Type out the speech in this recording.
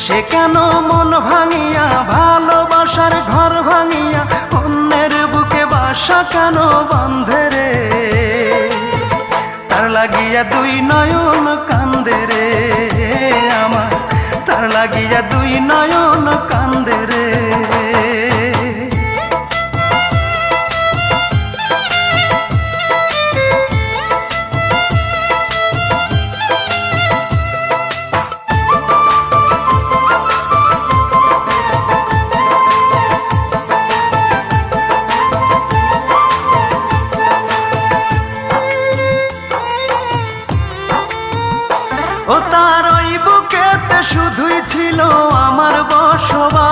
সে কেন মন ভাঙিয়া ভালোবাসার ঘর ভাঙিয়া অন্যের বুকে বাসা কেন বন্ধে রে, তার লাগিয়া দুই নয়ন কান্দে রে আমার, তার লাগিয়া দুই নয়ন কান্দে রে। ও তার ওই বুকেতে শুধুই ছিল আমার বসবাস,